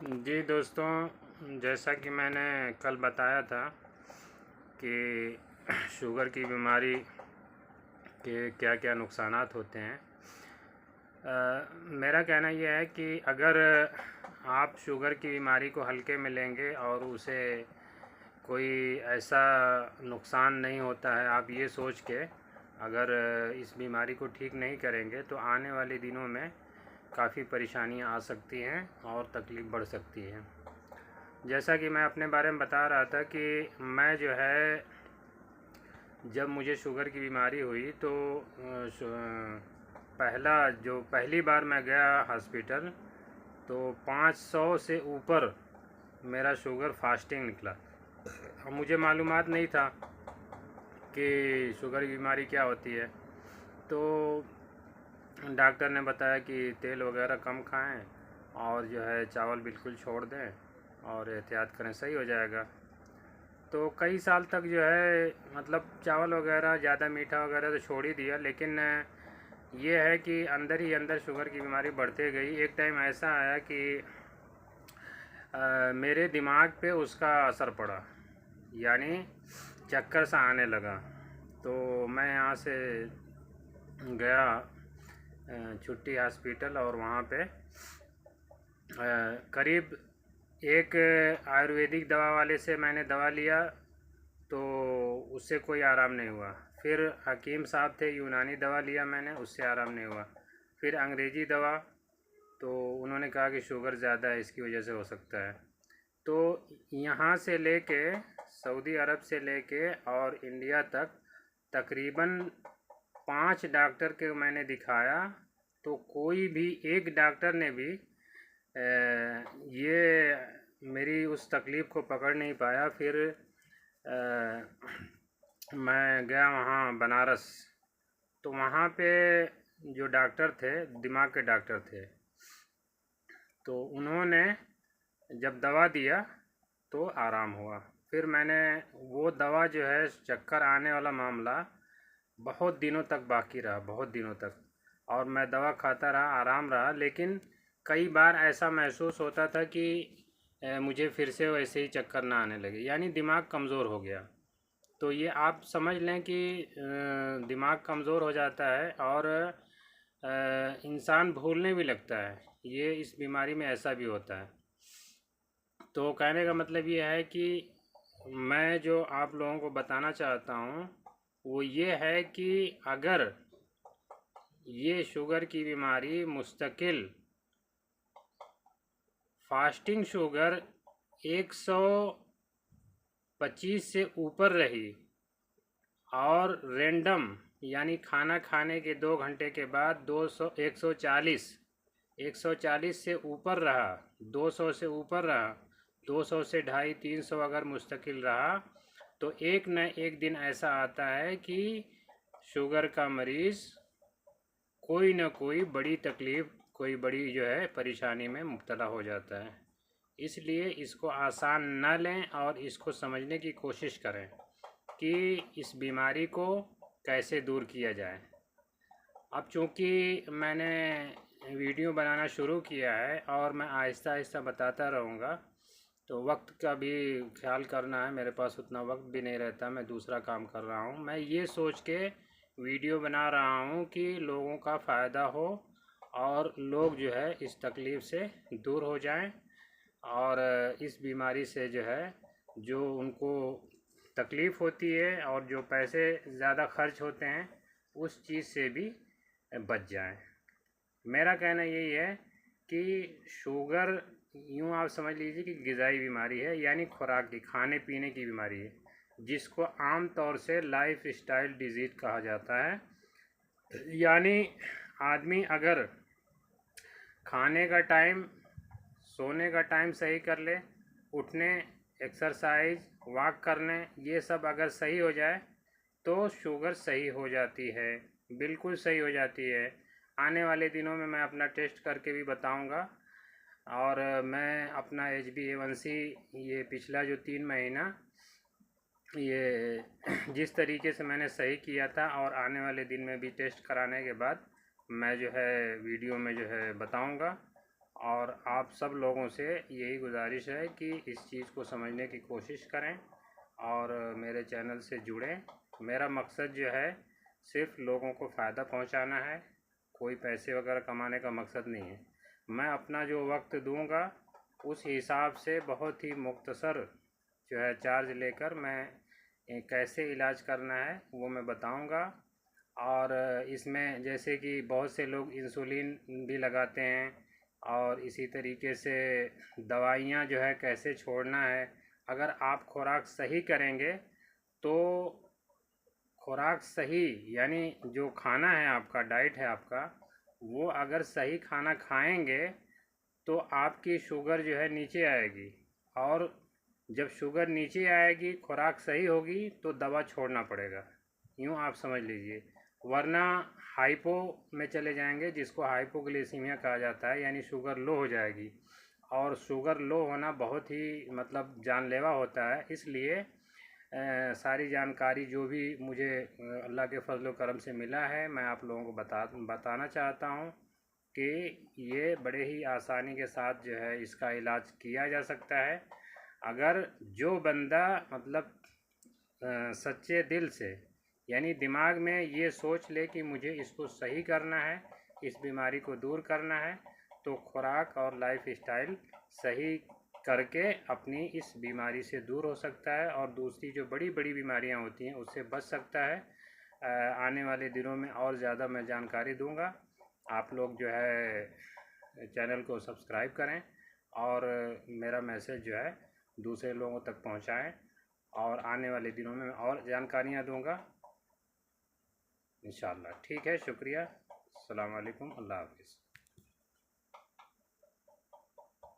जी दोस्तों, जैसा कि मैंने कल बताया था कि शुगर की बीमारी के क्या क्या नुकसानात होते हैं। मेरा कहना यह है कि अगर आप शुगर की बीमारी को हल्के में लेंगे और उसे कोई ऐसा नुकसान नहीं होता है, आप ये सोच के अगर इस बीमारी को ठीक नहीं करेंगे तो आने वाले दिनों में काफ़ी परेशानियां आ सकती हैं और तकलीफ़ बढ़ सकती है। जैसा कि मैं अपने बारे में बता रहा था कि मैं जो है, जब मुझे शुगर की बीमारी हुई तो पहली बार मैं गया हॉस्पिटल तो 500 से ऊपर मेरा शुगर फास्टिंग निकला। अब मुझे मालूमात नहीं था कि शुगर की बीमारी क्या होती है, तो डॉक्टर ने बताया कि तेल वगैरह कम खाएं और जो है चावल बिल्कुल छोड़ दें और एहतियात करें, सही हो जाएगा। तो कई साल तक जो है मतलब चावल वगैरह ज़्यादा मीठा वगैरह तो छोड़ ही दिया, लेकिन ये है कि अंदर ही अंदर शुगर की बीमारी बढ़ते गई। एक टाइम ऐसा आया कि मेरे दिमाग पे उसका असर पड़ा, यानी चक्कर सा आने लगा। तो मैं यहाँ से गया छुट्टी हॉस्पिटल और वहाँ पे करीब एक आयुर्वेदिक दवा वाले से मैंने दवा लिया तो उससे कोई आराम नहीं हुआ। फिर हकीम साहब थे, यूनानी दवा लिया मैंने, उससे आराम नहीं हुआ। फिर अंग्रेज़ी दवा, तो उन्होंने कहा कि शुगर ज़्यादा है, इसकी वजह से हो सकता है। तो यहाँ से लेके सऊदी अरब से लेके और इंडिया तक तकरीबन 5 डॉक्टर के मैंने दिखाया, तो कोई भी एक डॉक्टर ने भी ये मेरी उस तकलीफ़ को पकड़ नहीं पाया। फिर मैं गया वहाँ बनारस, तो वहाँ पे जो डॉक्टर थे, दिमाग के डॉक्टर थे, तो उन्होंने जब दवा दिया तो आराम हुआ। फिर मैंने वो दवा जो है, चक्कर आने वाला मामला बहुत दिनों तक बाकी रहा, बहुत दिनों तक, और मैं दवा खाता रहा, आराम रहा। लेकिन कई बार ऐसा महसूस होता था कि मुझे फिर से वैसे ही चक्कर ना आने लगे, यानी दिमाग कमज़ोर हो गया। तो ये आप समझ लें कि दिमाग कमज़ोर हो जाता है और इंसान भूलने भी लगता है। ये इस बीमारी में ऐसा भी होता है। तो कहने का मतलब ये है कि मैं जो आप लोगों को बताना चाहता हूँ वो ये है कि अगर ये शुगर की बीमारी मुस्तकिल फास्टिंग शुगर 125 से ऊपर रही और रैंडम यानी खाना खाने के 2 घंटे के बाद 140 से ऊपर रहा, 200 से ऊपर रहा, 200 से 250-300 अगर मुस्तकिल रहा, तो एक न एक दिन ऐसा आता है कि शुगर का मरीज़ कोई न कोई बड़ी तकलीफ़, कोई बड़ी जो है परेशानी में मुब्तला हो जाता है। इसलिए इसको आसान न लें और इसको समझने की कोशिश करें कि इस बीमारी को कैसे दूर किया जाए। अब चूँकि मैंने वीडियो बनाना शुरू किया है और मैं आहिस्ता आहिस्ता बताता रहूँगा, तो वक्त का भी ख्याल करना है। मेरे पास उतना वक्त भी नहीं रहता, मैं दूसरा काम कर रहा हूँ। मैं ये सोच के वीडियो बना रहा हूँ कि लोगों का फ़ायदा हो और लोग जो है इस तकलीफ़ से दूर हो जाएं और इस बीमारी से जो है, जो उनको तकलीफ़ होती है और जो पैसे ज़्यादा खर्च होते हैं, उस चीज़ से भी बच जाएं। मेरा कहना यही है कि शुगर यूँ आप समझ लीजिए कि ग़िज़ाई बीमारी है, यानी खुराक की, खाने पीने की बीमारी है, जिसको आम तौर से लाइफ स्टाइल डिजीज़ कहा जाता है। यानी आदमी अगर खाने का टाइम, सोने का टाइम सही कर ले, उठने, एक्सरसाइज, वॉक करने, ये सब अगर सही हो जाए तो शुगर सही हो जाती है, बिल्कुल सही हो जाती है। आने वाले दिनों में मैं अपना टेस्ट करके भी बताऊंगा। और मैं अपना HbA1c ये पिछला जो 3 महीना ये जिस तरीके से मैंने सही किया था, और आने वाले दिन में भी टेस्ट कराने के बाद मैं जो है वीडियो में जो है बताऊंगा। और आप सब लोगों से यही गुजारिश है कि इस चीज़ को समझने की कोशिश करें और मेरे चैनल से जुड़ें। मेरा मकसद जो है सिर्फ लोगों को फ़ायदा पहुंचाना है, कोई पैसे वगैरह कमाने का मकसद नहीं है। मैं अपना जो वक्त दूंगा उस हिसाब से बहुत ही मुख्तसर जो है चार्ज लेकर मैं कैसे इलाज करना है वो मैं बताऊंगा। और इसमें जैसे कि बहुत से लोग इंसुलिन भी लगाते हैं और इसी तरीके से दवाइयाँ जो है कैसे छोड़ना है। अगर आप खुराक सही करेंगे तो खुराक सही यानी जो खाना है आपका, डाइट है आपका, वो अगर सही खाना खाएंगे तो आपकी शुगर जो है नीचे आएगी। और जब शुगर नीचे आएगी, खुराक सही होगी, तो दवा छोड़ना पड़ेगा, यूँ आप समझ लीजिए। वरना हाइपो में चले जाएंगे, जिसको हाइपोग्लिसीमिया कहा जाता है, यानी शुगर लो हो जाएगी। और शुगर लो होना बहुत ही मतलब जानलेवा होता है। इसलिए सारी जानकारी जो भी मुझे अल्लाह के फजल करम से मिला है, मैं आप लोगों को बताना चाहता हूँ कि ये बड़े ही आसानी के साथ जो है इसका इलाज किया जा सकता है। अगर जो बंदा मतलब सच्चे दिल से यानी दिमाग में ये सोच ले कि मुझे इसको सही करना है, इस बीमारी को दूर करना है, तो खुराक और लाइफ स्टाइल सही करके अपनी इस बीमारी से दूर हो सकता है और दूसरी जो बड़ी बड़ी बीमारियां होती हैं उससे बच सकता है। आने वाले दिनों में और ज़्यादा मैं जानकारी दूंगा। आप लोग जो है चैनल को सब्सक्राइब करें और मेरा मैसेज जो है दूसरे लोगों तक पहुंचाएं और आने वाले दिनों में मैं और जानकारियां दूंगा इंशाअल्लाह। ठीक है, शुक्रिया। अस्सलाम वालेकुम, अल्लाह हाफ़िज़।